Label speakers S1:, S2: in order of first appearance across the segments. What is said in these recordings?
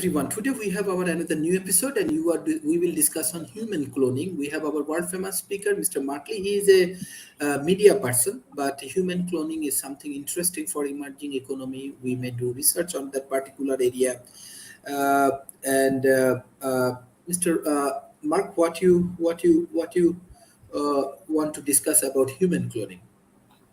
S1: everyone. Today we have our another new episode, and we will discuss on human cloning. We have our world famous speaker, Mr. Markley. He is a media person, but human cloning is something interesting for emerging economy. We may do research on that particular area. Uh, and Mr. Mark, what you want to discuss about human cloning?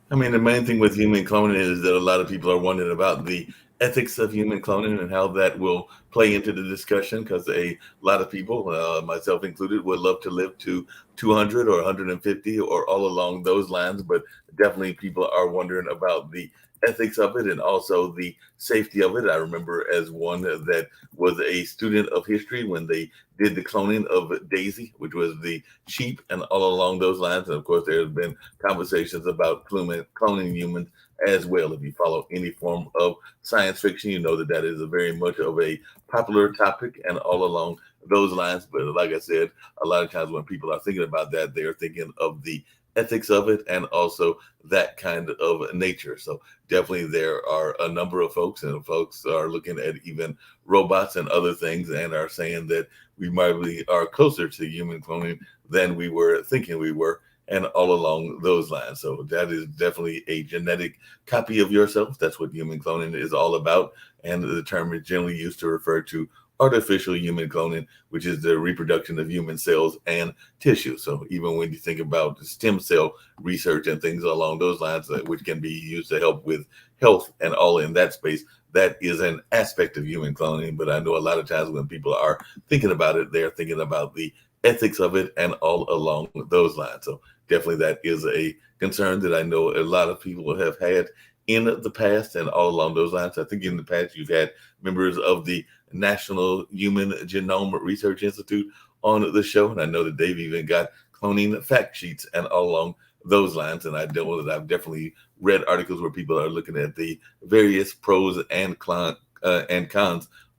S2: I mean, the main thing with human cloning is that a lot of people are wondering about the ethics of human cloning and how that will play into the discussion because a lot of people, myself included, would love to live to 200 or 150 or all along those lines. But definitely people are wondering about the ethics of it and also the safety of it. I remember as one that was a student of history when they did the cloning of Daisy, which was the sheep, and all along those lines. And of course, there's been conversations about cloning humans as well. If you follow any form of science fiction, you know that that is a very much of a popular topic and all along those lines. But like I said, a lot of times when people are thinking about that, they are thinking of the ethics of it and also that kind of nature. So definitely there are a number of folks and folks are looking at even robots and other things and are saying that we might be are closer to human cloning than we were thinking we were and all along those lines. So that is definitely a genetic copy of yourself. That's what human cloning is all about. And the term is generally used to refer to artificial human cloning, which is the reproduction of human cells and tissue. So even when you think about stem cell research and things along those lines, which can be used to help with health and all in that space, that is an aspect of human cloning. But I know a lot of times when people are thinking about it, they're thinking about the ethics of it and all along those lines. So definitely that is a concern that I know a lot of people have had in the past and all along those lines. I think in the past you've had members of the National Human Genome Research Institute on the show, and I know that they've even got cloning fact sheets and all along those lines. And I know that I've definitely read articles where people are looking at the various pros and cons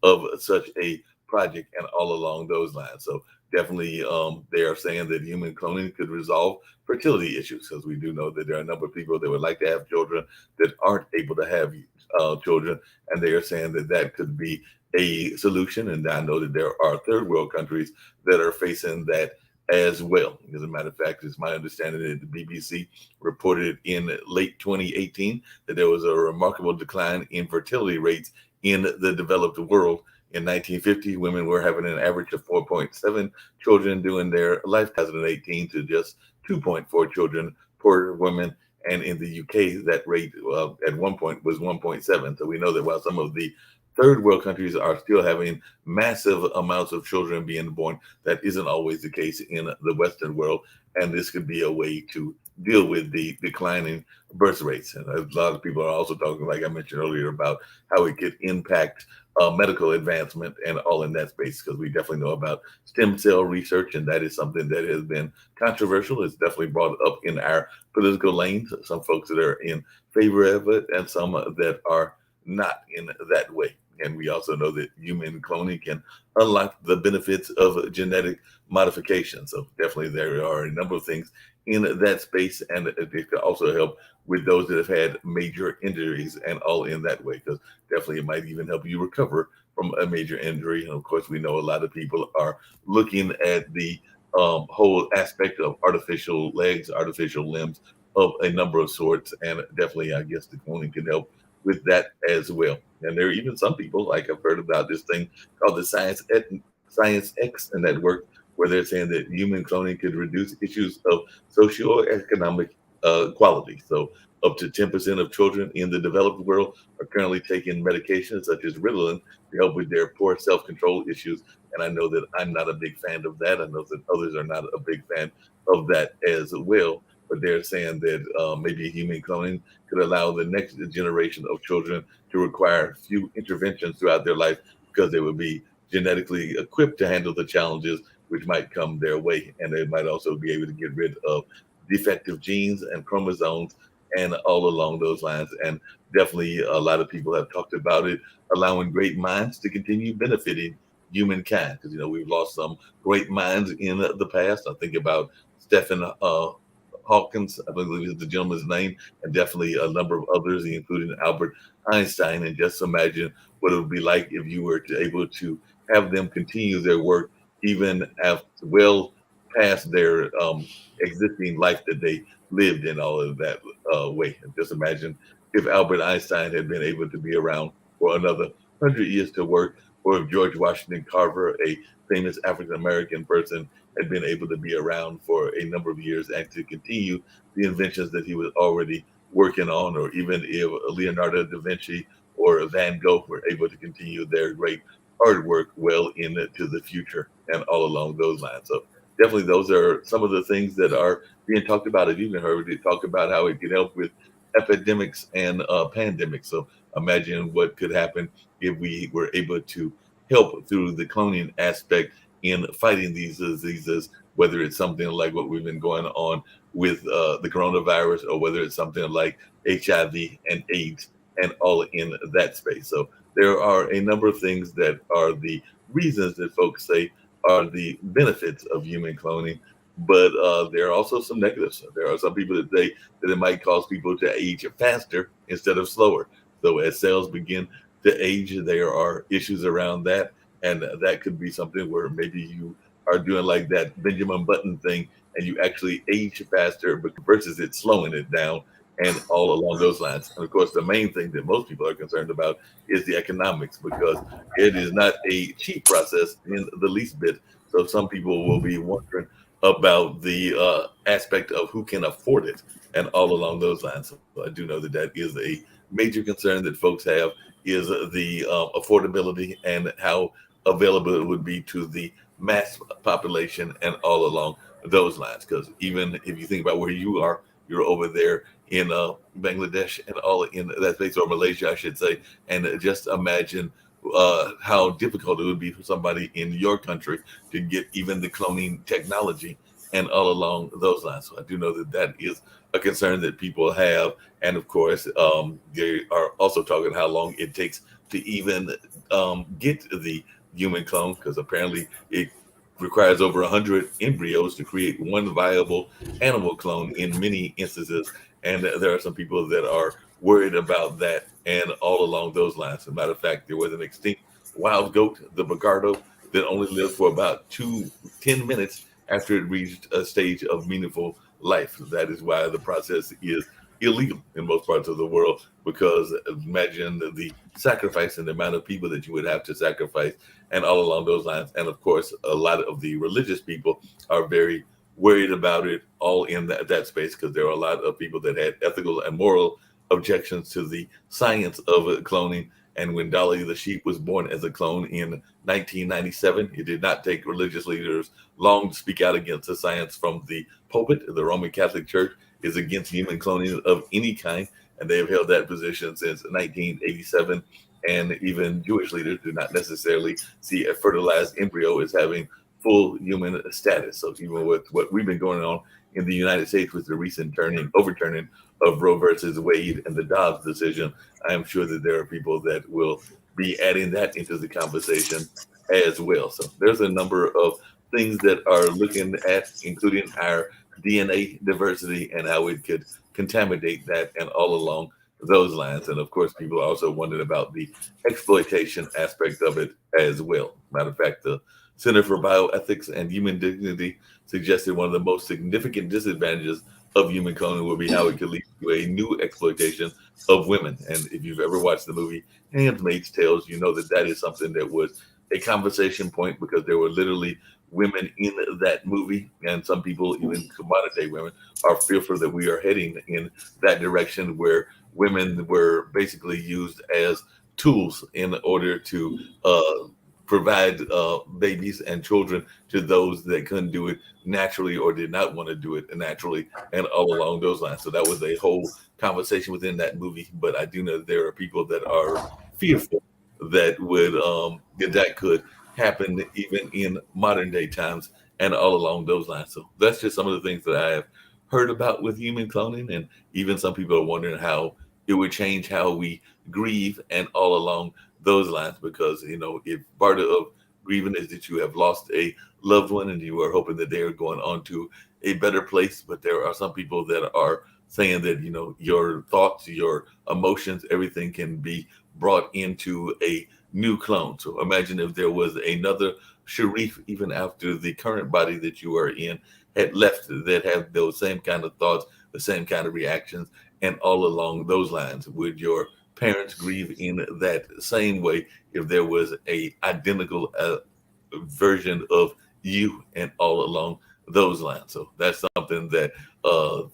S2: of such a project and all along those lines. So definitely they are saying that human cloning could resolve fertility issues because we do know that there are a number of people that would like to have children that aren't able to have children, and they are saying that that could be a solution. And I know that there are third world countries that are facing that as well. As a matter of fact, it's my understanding that the BBC reported in late 2018 that there was a remarkable decline in fertility rates in the developed world. In 1950, women were having an average of 4.7 children during their lifetime. 2018 to just 2.4 children per woman. And in the UK, that rate at one point was 1.7. So we know that while some of the third world countries are still having massive amounts of children being born, that isn't always the case in the Western world. And this could be a way to deal with the declining birth rates. And a lot of people are also talking, like I mentioned earlier, about how it could impact medical advancement and all in that space, because we definitely know about stem cell research, and that is something that has been controversial. It's definitely brought up in our political lanes. Some folks that are in favor of it, and some that are not in that way. And we also know that human cloning can unlock the benefits of genetic modification. So definitely there are a number of things in that space, and it could also help with those that have had major injuries and all in that way, because definitely it might even help you recover from a major injury. And of course, we know a lot of people are looking at the whole aspect of artificial legs, artificial limbs of a number of sorts, and definitely, I guess the cloning can help with that as well. And there are even some people, like I've heard about this thing called the Science X network, where they're saying that human cloning could reduce issues of socioeconomic quality. So up to 10% of children in the developed world are currently taking medications such as Ritalin to help with their poor self-control issues. And I know that I'm not a big fan of that. I know that others are not a big fan of that as well. But they're saying that maybe human cloning could allow the next generation of children to require few interventions throughout their life because they would be genetically equipped to handle the challenges which might come their way. And they might also be able to get rid of defective genes and chromosomes and all along those lines. And definitely a lot of people have talked about it, allowing great minds to continue benefiting humankind. Because, you know, we've lost some great minds in the past. I think about Stephen Hawkins, I believe is the gentleman's name, and definitely a number of others, including Albert Einstein. And just imagine what it would be like if you were able to have them continue their work even after well past their existing life that they lived in all of that way. And just imagine if Albert Einstein had been able to be around for another 100 years to work, or if George Washington Carver, a famous African American person, had been able to be around for a number of years and to continue the inventions that he was already working on, or even if Leonardo da Vinci or Van Gogh were able to continue their great artwork well into the future and all along those lines. So definitely those are some of the things that are being talked about. I've even heard it talk about how it can help with epidemics and pandemics. So imagine what could happen if we were able to help through the cloning aspect in fighting these diseases, whether it's something like what we've been going on with the coronavirus, or whether it's something like HIV and AIDS and all in that space. So there are a number of things that are the reasons that folks say are the benefits of human cloning, but there are also some negatives. There are some people that say that it might cause people to age faster instead of slower. So as cells begin to age, there are issues around that, and that could be something where maybe you are doing like that Benjamin Button thing, and you actually age faster, but versus it slowing it down, and all along those lines. And of course, the main thing that most people are concerned about is the economics, because it is not a cheap process in the least bit. So some people will be wondering about the aspect of who can afford it and all along those lines. So I do know that that is a major concern that folks have, is the affordability and how available it would be to the mass population and all along those lines. Because even if you think about where you are, you're over there in Bangladesh and all in that space, or Malaysia, I should say. And just imagine how difficult it would be for somebody in your country to get even the cloning technology and all along those lines. So I do know that that is a concern that people have. And of course, they are also talking how long it takes to even get the human clone, because apparently it requires over 100 embryos to create one viable animal clone in many instances. And there are some people that are worried about that and all along those lines. As a matter of fact, there was an extinct wild goat, the Bogardo, that only lived for about 10 minutes after it reached a stage of meaningful life. That is why the process is illegal in most parts of the world, because imagine the sacrifice and the amount of people that you would have to sacrifice and all along those lines. And of course, a lot of the religious people are very worried about it all in that space, because there are a lot of people that had ethical and moral objections to the science of cloning. And when Dolly the sheep was born as a clone in 1997, it did not take religious leaders long to speak out against the science from the pulpit. The Roman Catholic Church is against human cloning of any kind, and they have held that position since 1987. And even Jewish leaders do not necessarily see a fertilized embryo as having full human status. So even with what we've been going on in the United States with the recent overturning of Roe versus Wade and the Dobbs decision, I am sure that there are people that will be adding that into the conversation as well. So there's a number of things that are looking at, including our DNA diversity and how it could contaminate that and all along those lines. And of course, people are also wondering about the exploitation aspect of it as well. Matter of fact, the Center for Bioethics and Human Dignity suggested one of the most significant disadvantages of human cloning will be how it could lead to a new exploitation of women. And if you've ever watched the movie Handmaid's Tales, you know that that is something that was a conversation point, because there were literally women in that movie, and some people, even modern day women, are fearful that we are heading in that direction, where women were basically used as tools in order to provide babies and children to those that couldn't do it naturally or did not want to do it naturally, and all along those lines. So that was a whole conversation within that movie. But I do know that there are people that are fearful that that could happen even in modern day times and all along those lines. So that's just some of the things that I have heard about with human cloning. And even some people are wondering how it would change how we grieve and all along those lines, because if part of grieving is that you have lost a loved one and you are hoping that they are going on to a better place. But there are some people that are saying that, your thoughts, your emotions, everything can be brought into a new clone. So imagine if there was another Sharif, even after the current body that you are in had left, that have those same kind of thoughts, the same kind of reactions, and all along those lines. Would your parents grieve in that same way if there was a identical version of you and all along those lines? So that's something that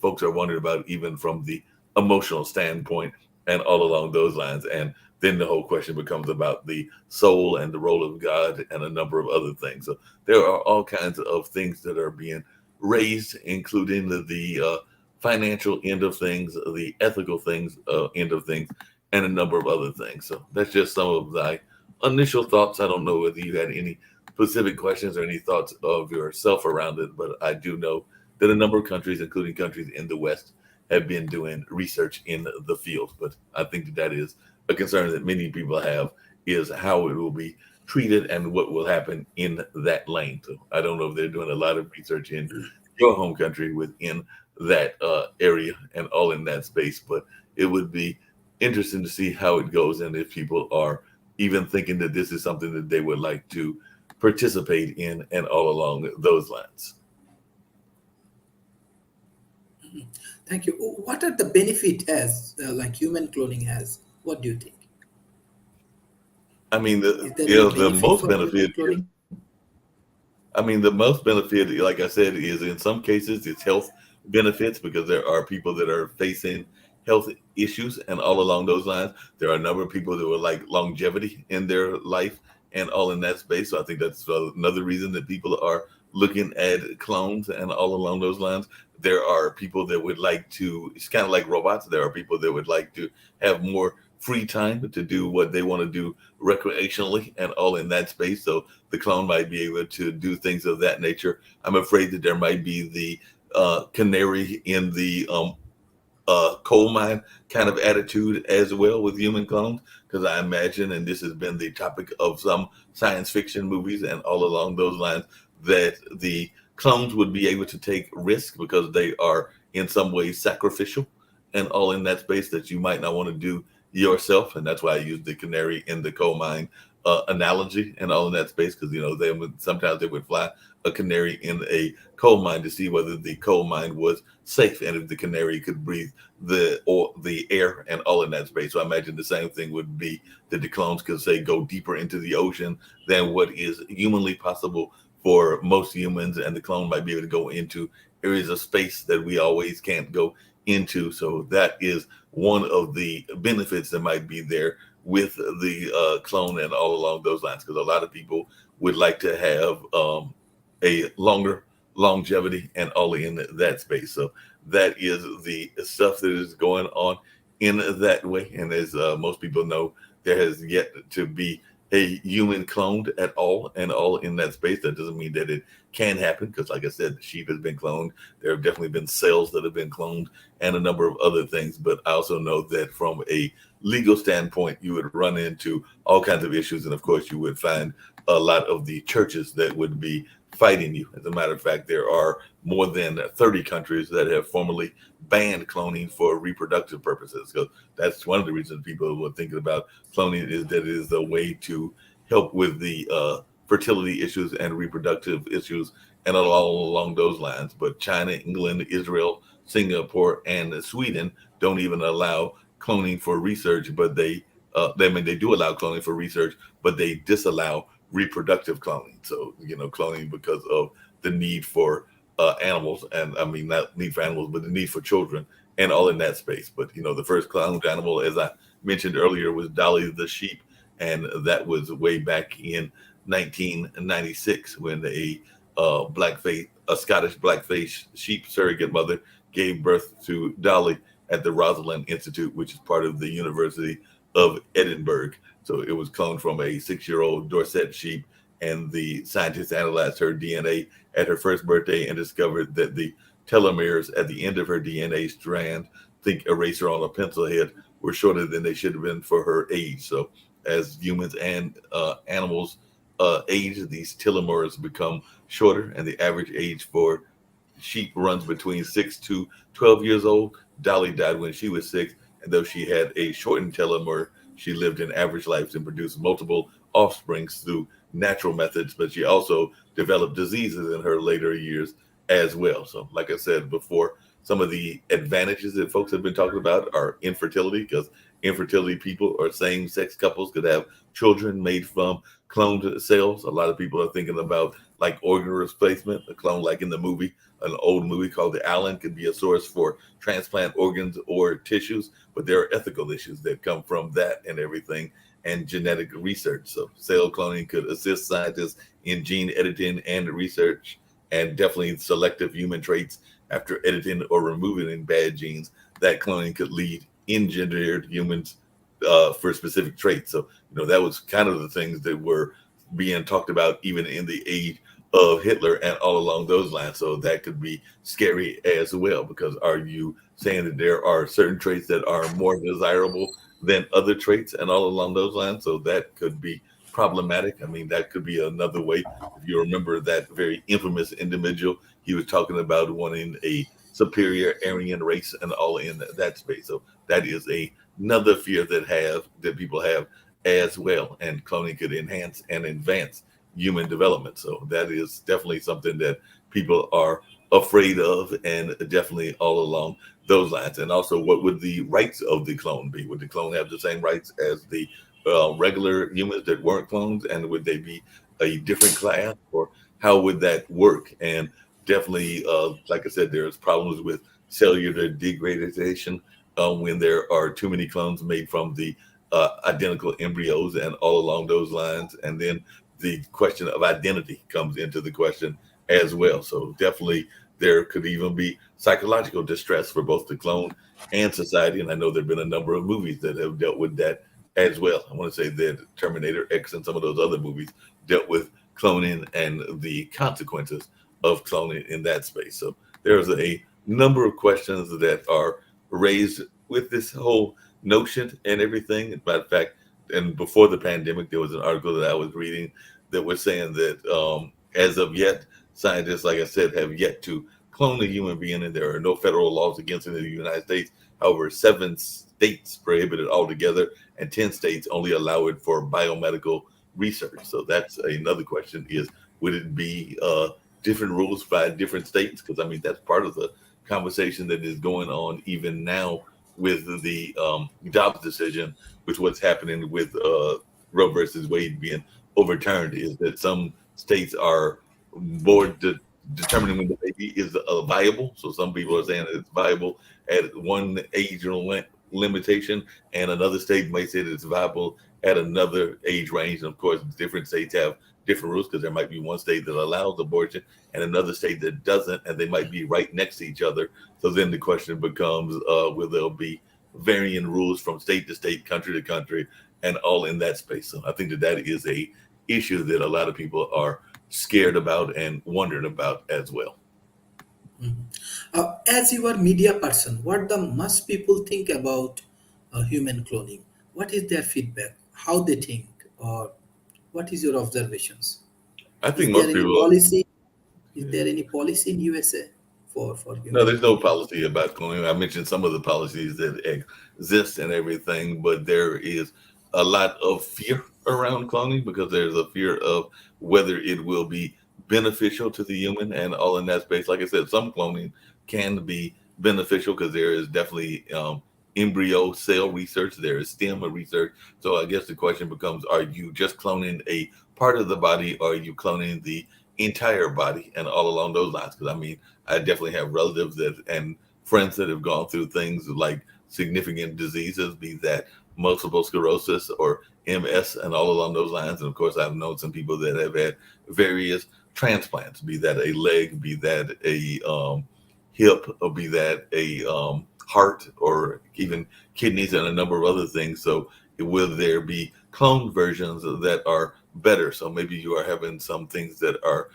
S2: folks are wondering about, even from the emotional standpoint and all along those lines. And then the whole question becomes about the soul and the role of God and a number of other things. So there are all kinds of things that are being raised, including the financial end of things, the ethical things end of things, and a number of other things. So that's just some of my initial thoughts. I don't know whether you had any specific questions or any thoughts of yourself around it, but I do know that a number of countries, including countries in the West, have been doing research in the field. But I think that is a concern that many people have, is how it will be treated and what will happen in that lane. So I don't know if they're doing a lot of research in your home country within that area and all in that space, but it would be interesting to see how it goes and if people are even thinking that this is something that they would like to participate in and all along those lines.
S1: Thank you. What are the benefit as like human cloning has? What do you think?
S2: I mean,
S1: Is there any
S2: the
S1: benefit
S2: most
S1: for human
S2: benefit
S1: cloning?
S2: the most benefit, like I said, is in some cases it's health benefits, because there are people that are facing health issues and all along those lines. There are a number of people that would like longevity in their life and all in that space. So I think that's another reason that people are looking at clones and all along those lines. There are people that would like to, it's kind of like robots. There are people that would like to have more free time to do what they want to do recreationally and all in that space. So the clone might be able to do things of that nature. I'm afraid that there might be the canary in the coal mine kind of attitude as well with human clones, because I imagine, and this has been the topic of some science fiction movies and all along those lines, that the clones would be able to take risk because they are in some ways sacrificial and all in that space that you might not want to do yourself. And that's why I use the canary in the coal mine analogy and all in that space, because they would sometimes they would fly a canary in a coal mine to see whether the coal mine was safe and if the canary could breathe the air and all in that space. So I imagine the same thing would be that the clones could say go deeper into the ocean than what is humanly possible for most humans, and the clone might be able to go into areas of space that we always can't go into. So that is one of the benefits that might be there with the clone and all along those lines, because a lot of people would like to have a longer longevity and all in that space. So that is the stuff that is going on in that way. And as most people know, there has yet to be a human cloned at all and all in that space. That doesn't mean that it can happen, because like I said, the sheep has been cloned. There have definitely been cells that have been cloned and a number of other things. But I also know that from a legal standpoint, you would run into all kinds of issues. And of course, you would find a lot of the churches that would be fighting you. As a matter of fact, there are more than 30 countries that have formally banned cloning for reproductive purposes. So that's one of the reasons people were thinking about cloning, is that it is a way to help with the fertility issues and reproductive issues and all along those lines. But China, England, Israel, Singapore, and Sweden don't even allow cloning for research, but they do allow cloning for research, but they disallow reproductive cloning. So, cloning because of the need for animals, and I mean, not need for animals, but the need for children and all in that space. But, the first cloned animal, as I mentioned earlier, was Dolly the sheep. And that was way back in 1996 when a Scottish blackface sheep surrogate mother gave birth to Dolly at the Rosalind Institute, which is part of the University of Edinburgh. So it was cloned from a 6-year-old Dorset sheep, and the scientists analyzed her DNA at her first birthday and discovered that the telomeres at the end of her DNA strand, think eraser on a pencil head, were shorter than they should have been for her age. So as humans and animals age, these telomeres become shorter, and the average age for sheep runs between 6 to 12 years old. Dolly died when she was 6, and though she had a shortened telomere, she lived an average life and produced multiple offsprings through natural methods, but she also developed diseases in her later years as well. So, like I said before, some of the advantages that folks have been talking about are infertility, because infertility people or same sex couples could have children made from cloned cells. A lot of people are thinking about like organ replacement, a clone like in the movie, an old movie called The Allen could be a source for transplant organs or tissues, but there are ethical issues that come from that and everything, and genetic research. So cell cloning could assist scientists in gene editing and research, and definitely selective human traits after editing or removing bad genes. That cloning could lead engineered humans for specific traits. So, that was kind of the things that were being talked about even in the age of Hitler and all along those lines. So that could be scary as well, because are you saying that there are certain traits that are more desirable than other traits and all along those lines? So that could be problematic. I mean, that could be another way. If you remember that very infamous individual, he was talking about wanting a superior Aryan race and all in that space. So that is another fear that people have as well. And cloning could enhance and advance human development. So that is definitely something that people are afraid of, and definitely all along those lines. And also, what would the rights of the clone be? Would the clone have the same rights as the regular humans that weren't clones, and would they be a different class, or how would that work? And definitely, like I said, there's problems with cellular degradation when there are too many clones made from the identical embryos and all along those lines. And then the question of identity comes into the question as well. So definitely there could even be psychological distress for both the clone and society. And I know there have been a number of movies that have dealt with that as well. I want to say that Terminator X and some of those other movies dealt with cloning and the consequences of cloning in that space. So there's a number of questions that are raised with this whole notion and everything. Matter of fact, and before the pandemic, there was an article that I was reading that was saying that as of yet, scientists, like I said, have yet to clone a human being, and there are no federal laws against it in the United States. However, 7 states prohibit it altogether, and 10 states only allow it for biomedical research. So that's another question: is would it be different rules by different states? Because I mean, that's part of the conversation that is going on even now with the Dobbs decision, with what's happening with Roe versus Wade being overturned, is that some states are more determining when the baby is viable. So some people are saying that it's viable at one age limitation, and another state might say that it's viable at another age range. And of course, different states have different rules, because there might be one state that allows abortion and another state that doesn't, and they might be right next to each other. So then the question becomes, will there be varying rules from state to state, country to country, and all in that space? So I think that is a issue that a lot of people are scared about and wondering about as well.
S1: As you are media person, what the most people think about human cloning? What is their feedback? How they think, or what is your observations?
S2: I
S1: Is
S2: think
S1: there
S2: most
S1: any
S2: people.
S1: policy? Is there any policy in USA for
S2: No,
S1: human
S2: there's no
S1: cloning?
S2: policy about cloning. I mentioned some of the policies that exist and everything, but there is a lot of fear around cloning, because there's a fear of whether it will be beneficial to the human and all in that space. Like I said, some cloning can be beneficial, because there is definitely embryo cell research, there is stem research. So I guess the question becomes, are you just cloning a part of the body, or are you cloning the entire body and all along those lines? Because I mean, I definitely have relatives and friends that have gone through things like significant diseases, be that multiple sclerosis or MS and all along those lines. And of course, I've known some people that have had various transplants, be that a leg, be that a hip, or be that a heart, or even kidneys and a number of other things. So will there be cloned versions that are better? So maybe you are having some things that are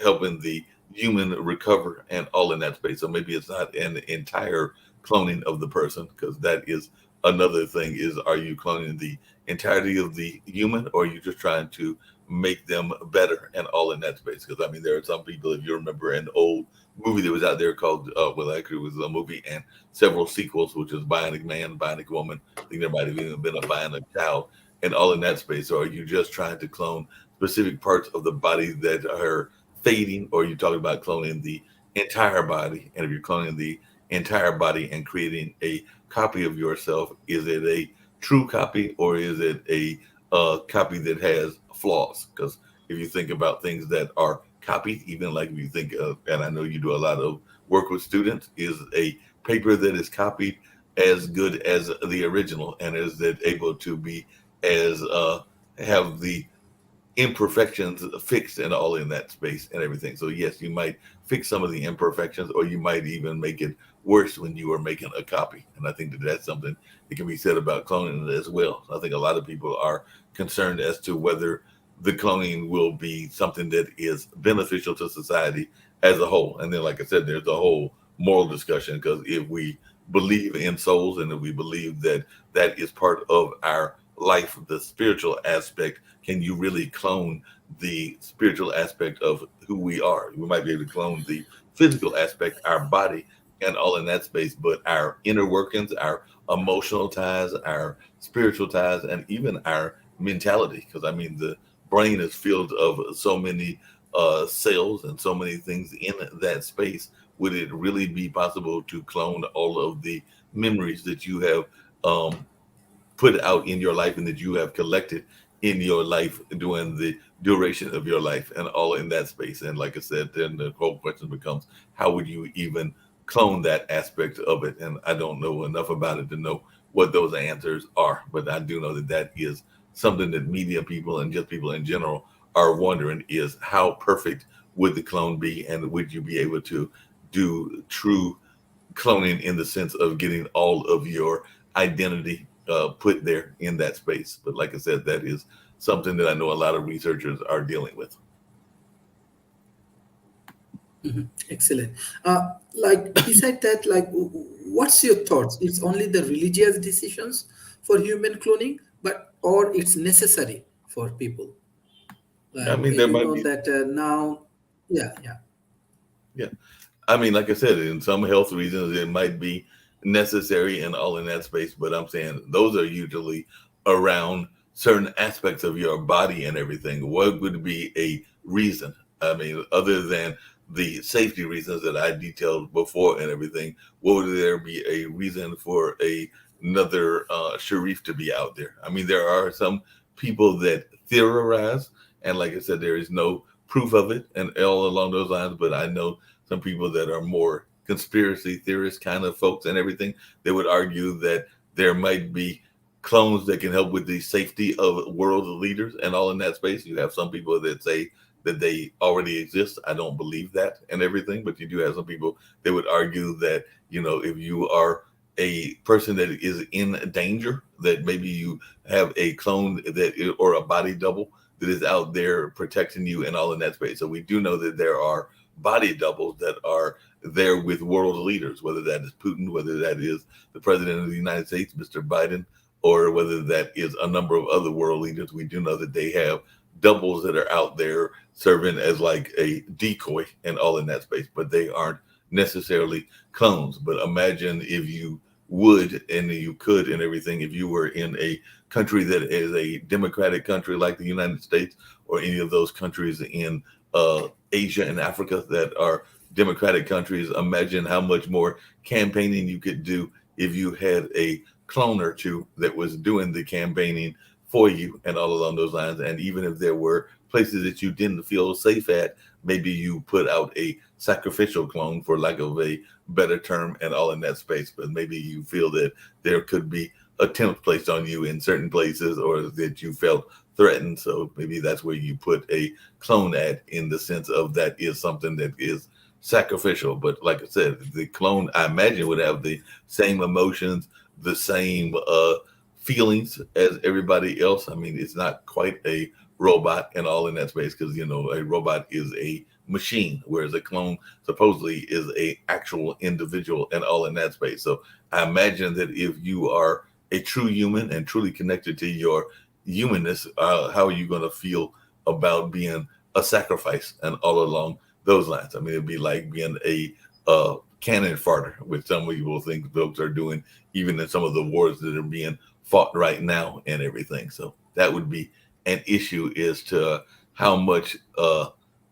S2: helping the human recover and all in that space. So maybe it's not an entire cloning of the person, because that is another thing: is are you cloning the entirety of the human, or are you just trying to make them better and all in that space. Because I mean, there are some people, if you remember an old movie that was out there called, well, actually, it was a movie and several sequels, which was Bionic Man, Bionic Woman. I think there might have even been a Bionic Child, and all in that space. Or are you just trying to clone specific parts of the body that are fading, or are you talking about cloning the entire body? And if you're cloning the entire body and creating a copy of yourself, is it a true copy or is it a copy that has flaws? Because if you think about things that are copied, even like if you think of, and I know you do a lot of work with students, is a paper that is copied as good as the original, and is it able to be as have the imperfections fixed and all in that space and everything? So yes, you might fix some of the imperfections, or you might even make it worse when you are making a copy. And I think that that's something that can be said about cloning as well. I think a lot of people are concerned as to whether the cloning will be something that is beneficial to society as a whole. And then, like I said, there's a whole moral discussion, because if we believe in souls and if we believe that that is part of our life, the spiritual aspect, can you really clone the spiritual aspect of who we are? We might be able to clone the physical aspect, our body, and all in that space, but our inner workings, our emotional ties, our spiritual ties, and even our mentality. Because I mean, the brain is filled of so many cells and so many things in that space. Would it really be possible to clone all of the memories that you have put out in your life and that you have collected in your life during the duration of your life and all in that space? And like I said, then the whole question becomes, how would you even clone that aspect of it? And I don't know enough about it to know what those answers are, but I do know that that is something that media people and just people in general are wondering, is how perfect would the clone be, and would you be able to do true cloning in the sense of getting all of your identity put there in that space? But like I said, that is something that I know a lot of researchers are dealing with.
S1: Excellent. Like beside that, like what's your thoughts? It's only the religious decisions for human cloning, but or it's necessary for people.
S2: I
S1: Like
S2: mean, there
S1: you
S2: might
S1: know
S2: be,
S1: that now, yeah, yeah.
S2: yeah. I mean, like I said, in some health reasons, it might be necessary and all in that space, but I'm saying those are usually around certain aspects of your body and everything. What would be a reason? I mean, other than the safety reasons that I detailed before and everything, what would there be a reason for another Sharif to be out there? I mean, there are some people that theorize, and like I said, there is no proof of it and all along those lines, but I know some people that are more conspiracy theorist kind of folks and everything. They would argue that there might be clones that can help with the safety of world leaders and all in that space. You have some people that say that they already exist. I don't believe that and everything, but you do have some people that would argue that, you know, if you are a person that is in danger, that maybe you have a clone that, or a body double that is out there protecting you and all in that space. So we do know that there are body doubles that are there with world leaders, whether that is Putin, whether that is the president of the United States, Mr. Biden, or whether that is a number of other world leaders. We do know that they have doubles that are out there serving as like a decoy and all in that space, but they aren't necessarily clones. But imagine if you would and you could and everything, if you were in a country that is a democratic country like the United States, or any of those countries in Asia and Africa that are democratic countries. Imagine how much more campaigning you could do if you had a clone or two that was doing the campaigning for you and all along those lines. And even if there were places that you didn't feel safe at, maybe you put out a sacrificial clone, for lack of a better term, and all in that space. But maybe you feel that there could be attempts placed on you in certain places, or that you felt threatened. So maybe that's where you put a clone at, in the sense of that is something that is sacrificial. But like I said, the clone, I imagine, would have the same emotions, the same feelings as everybody else. I mean, it's not quite a robot and all in that space, because, you know, a robot is a machine, whereas a clone supposedly is a actual individual and all in that space. So I imagine that if you are a true human and truly connected to your humanness, how are you going to feel about being a sacrifice and all along those lines. I mean, it'd be like being a cannon fodder, which some people think folks are doing, even in some of the wars that are being fought right now and everything. So that would be an issue as to how much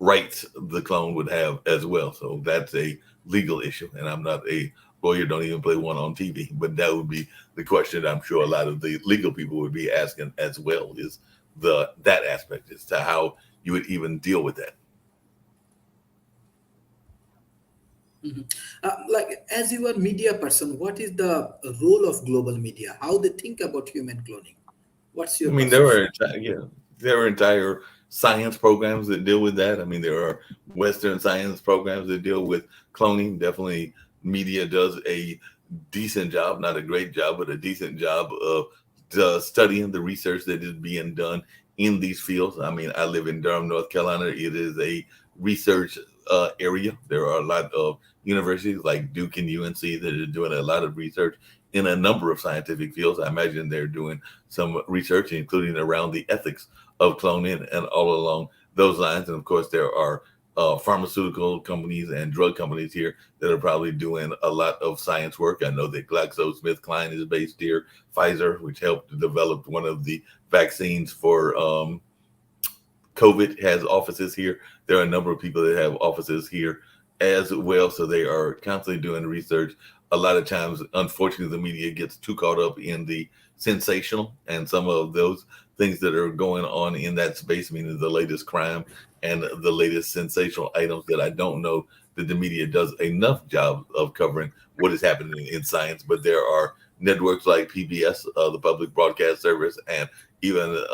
S2: rights the clone would have as well. So that's a legal issue, and I'm not a lawyer, don't even play one on TV, but that would be the question I'm sure a lot of the legal people would be asking as well, is that aspect as to how you would even deal with that.
S1: Mhm. Like, as you are media person, what is the role of global media? How they think about human cloning? What's
S2: I
S1: your
S2: mean, there
S1: perception?
S2: are there are entire science programs that deal with that. I mean, there are Western science programs that deal with cloning. Definitely, media does a decent job, not a great job, but a decent job of studying the research that is being done in these fields. I mean, I live in Durham, North Carolina. It is a research area. There are a lot of universities like Duke and UNC that are doing a lot of research in a number of scientific fields. I imagine they're doing some research, including around the ethics of cloning and all along those lines. And of course, there are pharmaceutical companies and drug companies here that are probably doing a lot of science work. I know that GlaxoSmithKline is based here, Pfizer, which helped develop one of the vaccines for COVID, has offices here. There are a number of people that have offices here as well. So they are constantly doing research. A lot of times, unfortunately, the media gets too caught up in the sensational and some of those things that are going on in that space, meaning the latest crime and the latest sensational items, that I don't know that the media does enough job of covering what is happening in science. But there are networks like PBS, the Public Broadcast Service, and even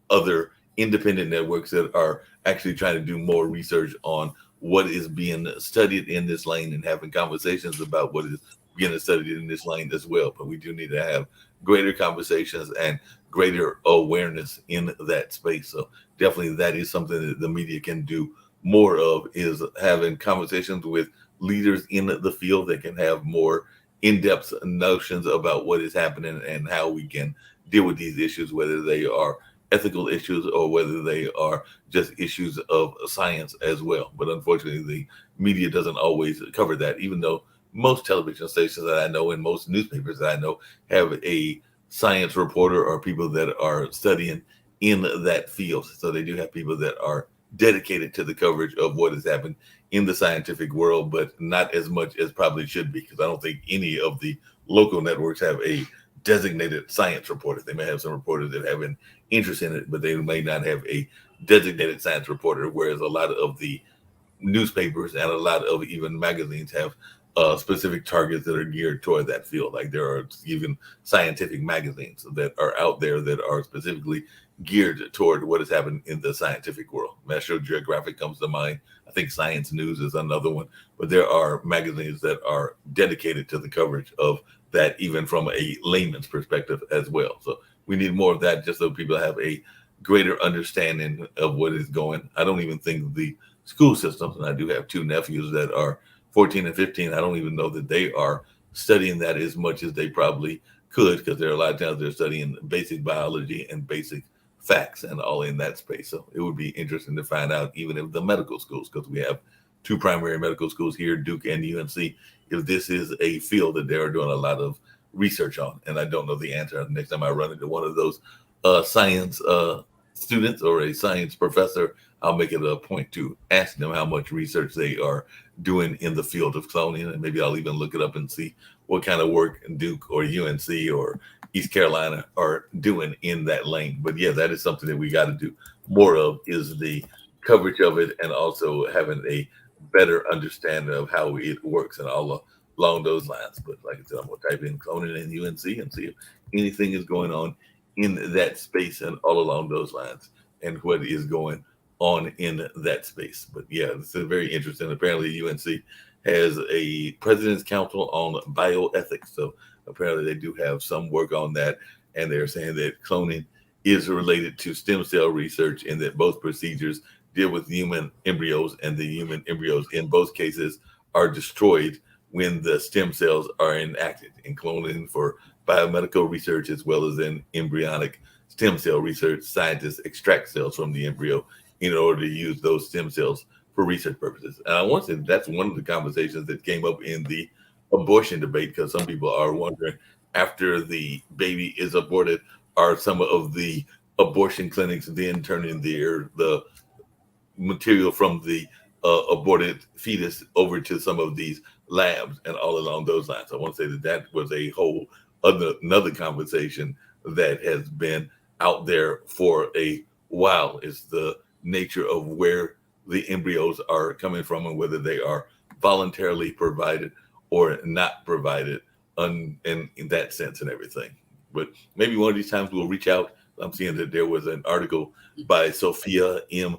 S2: other independent networks that are actually trying to do more research on what is being studied in this lane and having conversations about what is being studied in this lane as well. But we do need to have greater conversations and greater awareness in that space. So definitely that is something that the media can do more of, is having conversations with leaders in the field that can have more in-depth notions about what is happening and how we can deal with these issues, whether they are ethical issues or whether they are just issues of science as well. But unfortunately, the media doesn't always cover that, even though most television stations that I know and most newspapers that I know have a science reporter or people that are studying in that field. So they do have people that are dedicated to the coverage of what has happened in the scientific world, but not as much as probably should be, because I don't think any of the local networks have a designated science reporter. They may have some reporters that have an interest in it, but they may not have a designated science reporter, whereas a lot of the newspapers and a lot of even magazines have specific targets that are geared toward that field. Like there are even scientific magazines that are out there that are specifically geared toward what has happened in the scientific world. National Geographic comes to mind. I think Science News is another one, but there are magazines that are dedicated to the coverage of that, even from a layman's perspective as well. So we need more of that, just so people have a greater understanding of what is going. I don't even think the school systems, and I do have two nephews that are 14 and 15. I don't even know that they are studying that as much as they probably could, because there are a lot of times they're studying basic biology and basic facts and all in that space. So it would be interesting to find out, even if the medical schools, because we have two primary medical schools here, Duke and UNC, if this is a field that they're doing a lot of research on. And I don't know the answer. Next time I run into one of those science students or a science professor, I'll make it a point to ask them how much research they are doing in the field of cloning. And maybe I'll even look it up and see what kind of work Duke or UNC or East Carolina are doing in that lane. But yeah, that is something that we got to do more of, is the coverage of it, and also having a better understanding of how it works and all along those lines. But like I said, I'm gonna type in cloning in UNC and see if anything is going on in that space and all along those lines, and what is going on in that space. But yeah, this is very interesting. Apparently, UNC has a President's Council on Bioethics. So apparently, they do have some work on that, and they're saying that cloning is related to stem cell research, and that both procedures deal with human embryos, and the human embryos in both cases are destroyed when the stem cells are enacted in cloning for biomedical research, as well as in embryonic stem cell research, scientists extract cells from the embryo in order to use those stem cells for research purposes. And I want to say that's one of the conversations that came up in the abortion debate, because some people are wondering, after the baby is aborted, are some of the abortion clinics then turning the material from the aborted fetus over to some of these labs and all along those lines. I want to say that that was a whole another conversation that has been out there for a while. Is the nature of where the embryos are coming from and whether they are voluntarily provided or not provided in that sense and everything. But maybe one of these times we'll reach out. I'm seeing that there was an article by Sophia M.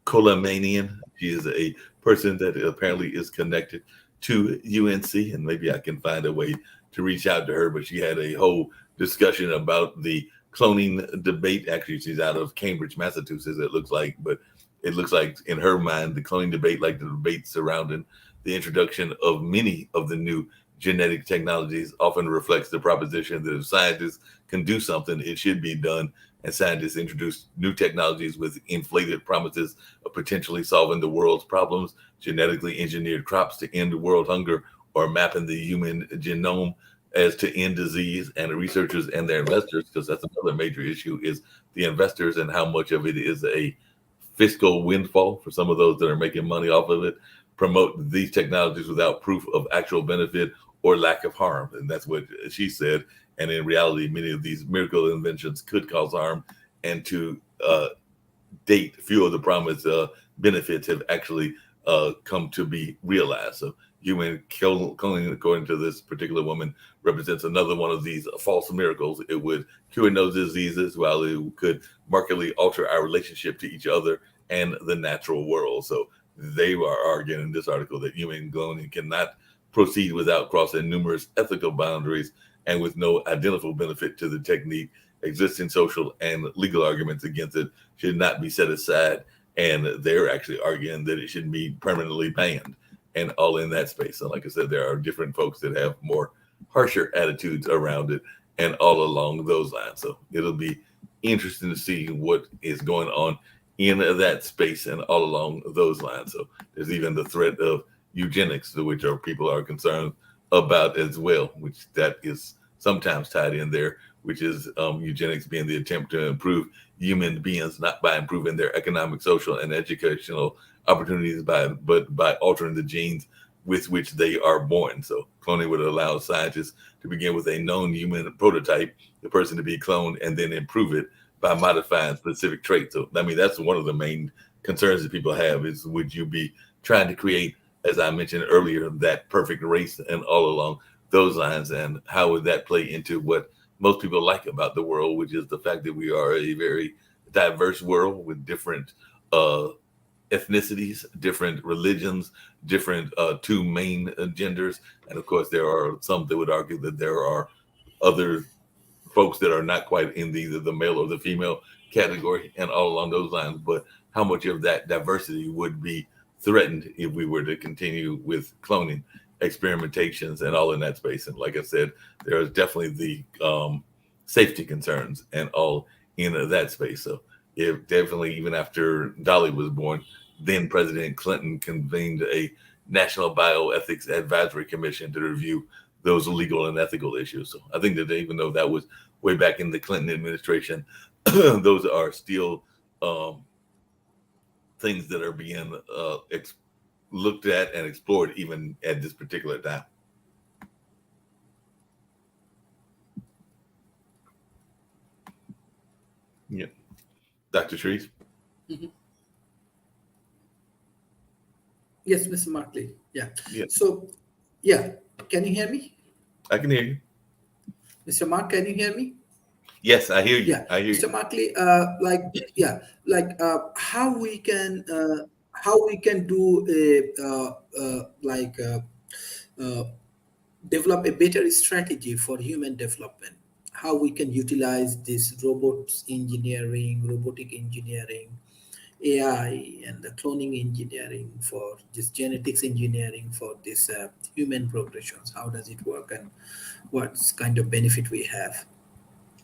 S2: Kolamanian. She is a person that apparently is connected to UNC, and maybe I can find a way to reach out to her. But she had a whole discussion about the cloning debate. Actually, she's out of Cambridge, Massachusetts, it looks like. But it looks like in her mind, the cloning debate, like the debate surrounding the introduction of many of the new genetic technologies, often reflects the proposition that if scientists can do something, it should be done. And scientists introduce new technologies with inflated promises of potentially solving the world's problems, genetically engineered crops to end world hunger, or mapping the human genome as to end disease. And the researchers and their investors, because that's another major issue, is the investors and how much of it is a fiscal windfall for some of those that are making money off of it, promote these technologies without proof of actual benefit or lack of harm. And that's what she said. And in reality, many of these miracle inventions could cause harm, and to date, few of the promised benefits have actually come to be realized. So human cloning, according to this particular woman, represents another one of these false miracles. It would cure no diseases, while it could markedly alter our relationship to each other and the natural world. So they are arguing in this article that human cloning cannot proceed without crossing numerous ethical boundaries and with no identifiable benefit to the technique. Existing social and legal arguments against it should not be set aside. And they're actually arguing that it should be permanently banned, and all in that space. And like I said, there are different folks that have more harsher attitudes around it and all along those lines. So it'll be interesting to see what is going on in that space and all along those lines. So there's even the threat of eugenics, which are people are concerned about as well, which that is sometimes tied in there, which is eugenics being the attempt to improve human beings, not by improving their economic, social, and educational opportunities, but by altering the genes with which they are born. So cloning would allow scientists to begin with a known human prototype, the person to be cloned, and then improve it by modifying specific traits. So I mean, that's one of the main concerns that people have, is would you be trying to create, as I mentioned earlier, that perfect race and all along those lines, and how would that play into what most people like about the world, which is the fact that we are a very diverse world with different ethnicities, different religions, different two main genders. And of course, there are some that would argue that there are other folks that are not quite in either the male or the female category and all along those lines. But how much of that diversity would be threatened if we were to continue with cloning experimentations and all in that space? And like I said, there is definitely the safety concerns and all in that space. So if definitely, even after Dolly was born, then President Clinton convened a National Bioethics Advisory Commission to review those legal and ethical issues. So I think that even though that was way back in the Clinton administration, those are still things that are being looked at and explored even at this particular time. Yeah. Dr. Trees?
S1: Mm-hmm. Yes, Mr. Markley. Yeah. So, yeah. Can you hear me?
S2: I can hear you.
S1: Mr. Mark, can you hear me?
S2: Yes, I hear you.
S1: Yeah.
S2: I hear
S1: Mr.
S2: you.
S1: Markley, how we can do develop a better strategy for human development, how we can utilize this robotic engineering, AI, and the cloning engineering for this genetics engineering for this human progressions. How does it work, and what kind of benefit we have?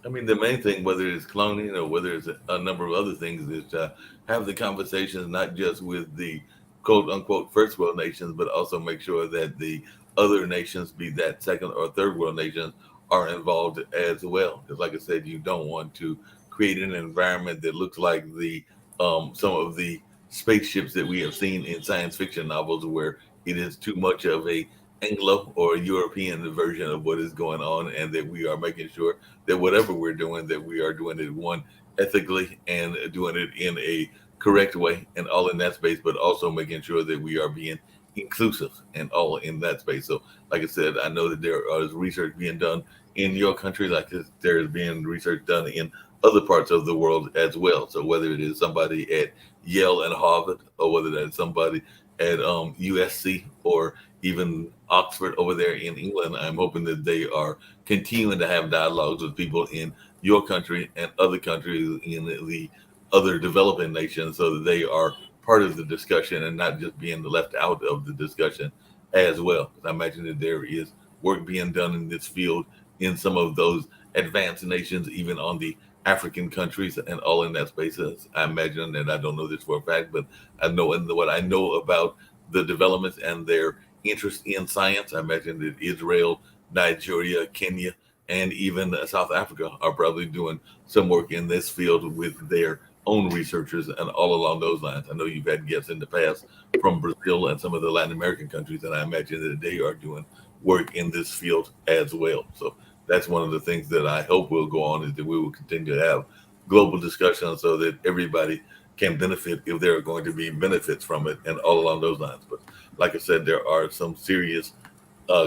S2: I mean, the main thing, whether it's cloning or whether it's a number of other things, is to have the conversations not just with the quote unquote first world nations, but also make sure that the other nations, be that second or third world nations, are involved as well. Because, like I said, you don't want to create an environment that looks like the some of the spaceships that we have seen in science fiction novels, where it is too much of a Anglo or European version of what is going on, and that we are making sure that whatever we're doing, that we are doing it one ethically and doing it in a correct way and all in that space, but also making sure that we are being inclusive and all in that space. So, like I said, I know that there is research being done in your country, like there is being research done in other parts of the world as well. So, whether it is somebody at Yale and Harvard, or whether that's somebody at USC or even Oxford over there in England, I'm hoping that they are continuing to have dialogues with people in your country and other countries in the other developing nations, so that they are part of the discussion and not just being left out of the discussion as well. I imagine that there is work being done in this field in some of those advanced nations, even on the African countries and all in that space. I imagine, and I don't know this for a fact, but I know in what I know about the developments and their interest in science, I imagine that Israel, Nigeria, Kenya, and even South Africa are probably doing some work in this field with their own researchers and all along those lines. I know you've had guests in the past from Brazil and some of the Latin American countries, and I imagine that they are doing work in this field as well. So that's one of the things that I hope will go on, is that we will continue to have global discussions so that everybody can benefit if there are going to be benefits from it and all along those lines. But like I said, there are some serious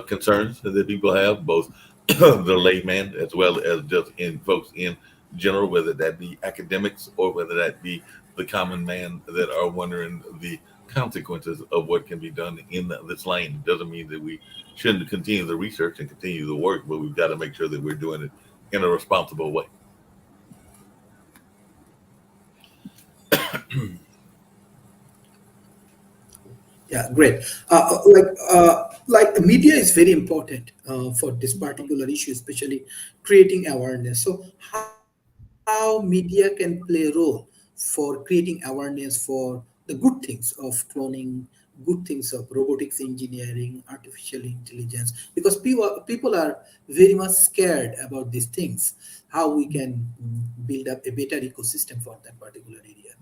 S2: concerns that people have, both the layman as well as just in folks in general, whether that be academics or whether that be the common man, that are wondering the consequences of what can be done in this lane. Doesn't mean that we shouldn't continue the research and continue the work, but we've got to make sure that we're doing it in a responsible way.
S1: Yeah, great. Like media is very important for this particular issue, especially creating awareness. So how media can play a role for creating awareness for the good things of cloning, good things of robotics engineering, artificial intelligence, because people are very much scared about these things. How we can build up a better ecosystem for that particular area.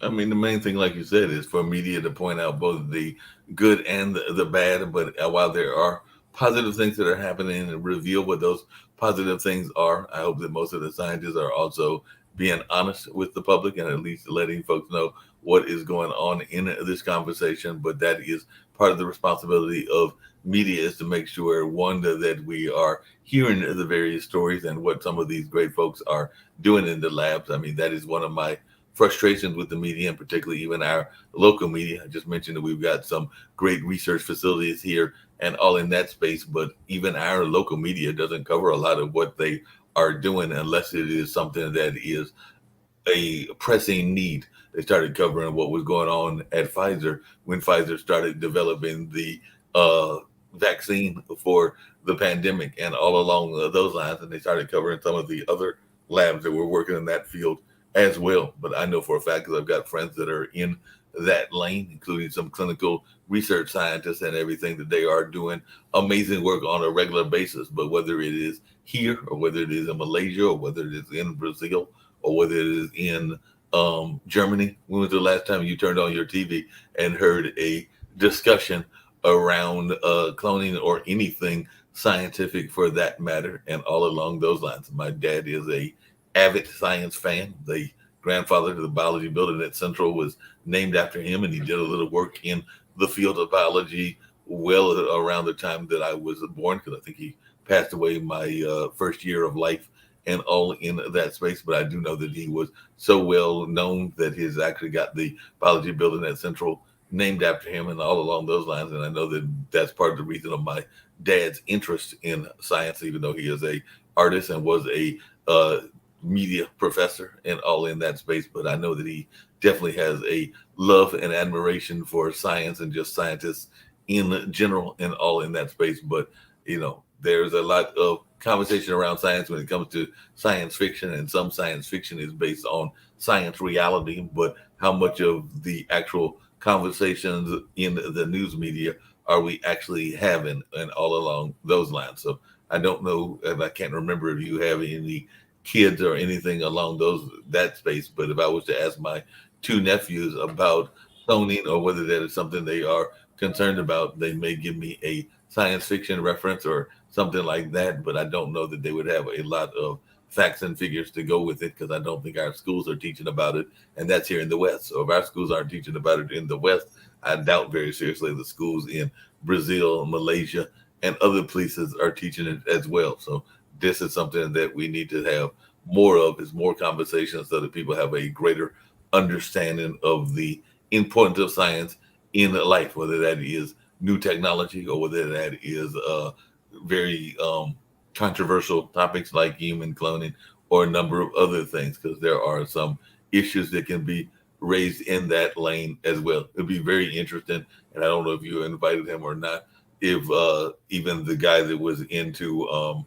S2: I mean, the main thing, like you said, is for media to point out both the good and the bad. But while there are positive things that are happening, and reveal what those positive things are, I hope that most of the scientists are also being honest with the public and at least letting folks know what is going on in this conversation. But that is part of the responsibility of media, is to make sure, one, that we are hearing the various stories and what some of these great folks are doing in the labs. I mean, that is one of my frustrations with the media, and particularly even our local media. I just mentioned that we've got some great research facilities here and all in that space, but even our local media doesn't cover a lot of what they are doing unless it is something that is a pressing need. They started covering what was going on at Pfizer when Pfizer started developing the vaccine for the pandemic and all along those lines. And they started covering some of the other labs that were working in that field as well. But I know for a fact, because I've got friends that are in that lane, including some clinical research scientists and everything, that they are doing amazing work on a regular basis. But whether it is here or whether it is in Malaysia or whether it is in Brazil or whether it is in Germany, when was the last time you turned on your TV and heard a discussion around cloning or anything scientific for that matter? And all along those lines, my dad is a avid science fan. The grandfather to the biology building at Central was named after him, and he did a little work in the field of biology well around the time that I was born, because I think he passed away my first year of life and all in that space. But I do know that he was so well known that he's actually got the biology building at Central named after him and all along those lines. And I know that that's part of the reason of my dad's interest in science, even though he is a artist and was a media professor and all in that space. But I know that he definitely has a love and admiration for science and just scientists in general and all in that space. But, you know, there's a lot of conversation around science when it comes to science fiction, and some science fiction is based on science reality, but how much of the actual conversations in the news media are we actually having, and all along those lines. So I don't know, and I can't remember if you have any kids or anything along that space, but if I was to ask my two nephews about cloning or whether that is something they are concerned about, they may give me a science fiction reference or something like that, but I don't know that they would have a lot of facts and figures to go with it, because I don't think our schools are teaching about it, and that's here in the West. So if our schools aren't teaching about it in the West, I doubt very seriously the schools in Brazil, Malaysia, and other places are teaching it as well. So this is something that we need to have more of, is more conversations, so that people have a greater understanding of the importance of science in life, whether that is new technology or whether that is very controversial topics like human cloning or a number of other things, because there are some issues that can be raised in that lane as well. It'd be very interesting, and I don't know if you invited him or not, if even the guy that was into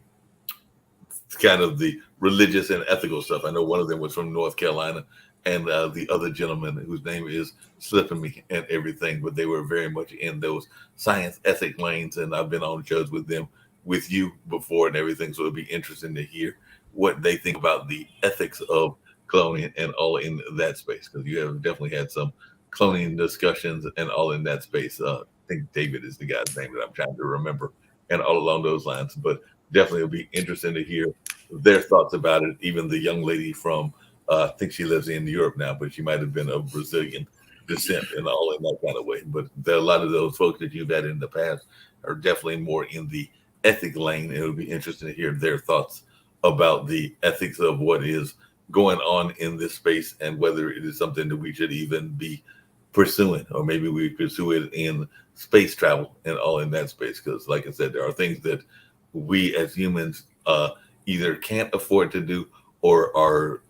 S2: kind of the religious and ethical stuff. I know one of them was from North Carolina, and the other gentleman whose name is slipping me and everything, but they were very much in those science ethic lanes, and I've been on shows with them, with you before and everything. So it'd be interesting to hear what they think about the ethics of cloning and all in that space, because you have definitely had some cloning discussions and all in that space. I think David is the guy's name that I'm trying to remember, and all along those lines. But definitely it'll be interesting to hear their thoughts about it. Even the young lady from, I think she lives in Europe now, but she might have been of Brazilian descent and all in that kind of way. But there are a lot of those folks that you've had in the past are definitely more in the ethic lane. It would be interesting to hear their thoughts about the ethics of what is going on in this space, and whether it is something that we should even be pursuing, or maybe we pursue it in space travel and all in that space. Because like I said, there are things that we as humans either can't afford to do or are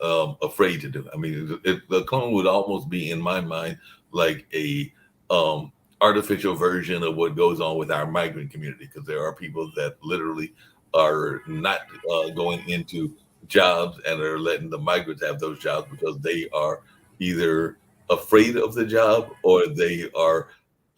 S2: afraid to do. I mean, the clone would almost be, in my mind, like a artificial version of what goes on with our migrant community, because there are people that literally are not going into jobs and are letting the migrants have those jobs because they are either afraid of the job or they are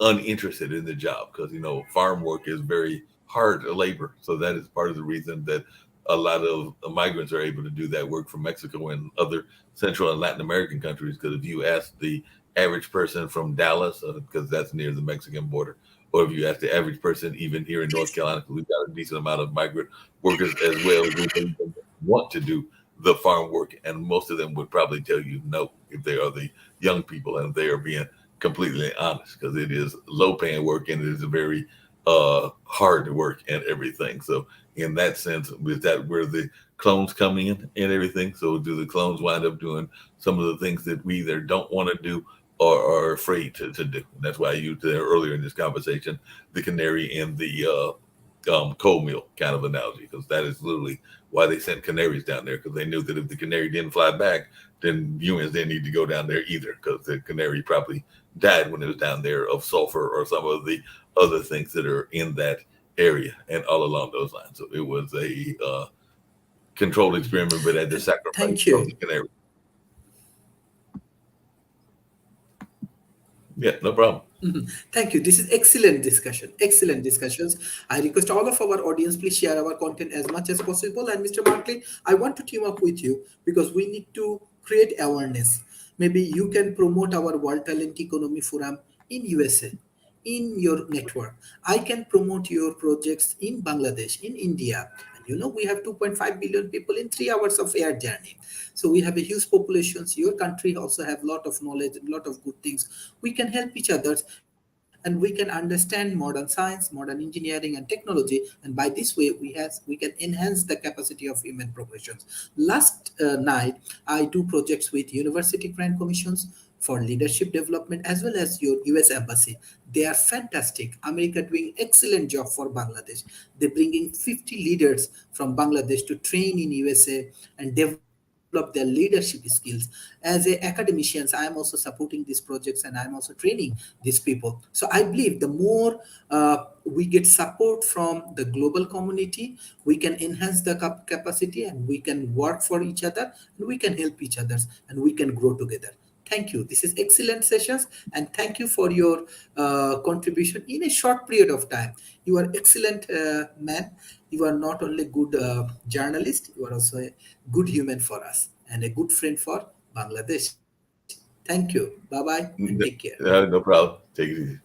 S2: uninterested in the job, because farm work is very hard labor. So that is part of the reason that a lot of migrants are able to do that work from Mexico and other Central and Latin American countries. Because if you ask the average person from Dallas, because that's near the Mexican border, or if you ask the average person even here in North Carolina, because we've got a decent amount of migrant workers as well, who want to do the farm work, and most of them would probably tell you no if they are the young people, and they are being completely honest, because it is low paying work and it is a very hard work and everything. So in that sense, is that where the clones come in and everything? So do the clones wind up doing some of the things that we either don't want to do or are afraid to do? And that's why I used there earlier in this conversation the canary in the coal mill kind of analogy, because that is literally why they sent canaries down there, because they knew that if the canary didn't fly back, then humans didn't need to go down there either, because the canary probably died when it was down there of sulfur or some of the other things that are in that area and all along those lines. So it was a controlled experiment, but at the sacrifice
S1: Thank you.
S2: of the canary. Yeah, no problem.
S1: Thank you. This is excellent discussion. Excellent discussions. I request all of our audience, please share our content as much as possible. And Mr. Markley, I want to team up with you because we need to create awareness. Maybe you can promote our World Talent Economy Forum in USA, in your network. I can promote your projects in Bangladesh, in India. And we have 2.5 billion people in 3 hours of air journey. So we have a huge population. So your country also have a lot of knowledge, a lot of good things. We can help each other, and we can understand modern science, modern engineering and technology. And by this way, we can enhance the capacity of human professions. Last night, I do projects with university grant commissions for leadership development as well as your US embassy. They are fantastic. America doing excellent job for Bangladesh. They're bringing 50 leaders from Bangladesh to train in USA and develop develop their leadership skills. As a academicians, I am also supporting these projects and I'm also training these people. So I believe the more we get support from the global community, we can enhance the capacity and we can work for each other and we can help each other and we can grow together. Thank you. This is excellent sessions, and thank you for your contribution in a short period of time. You are excellent man. You are not only good journalist, you are also a good human for us and a good friend for Bangladesh. Thank you. Bye bye and take care.
S2: No problem. Take it easy.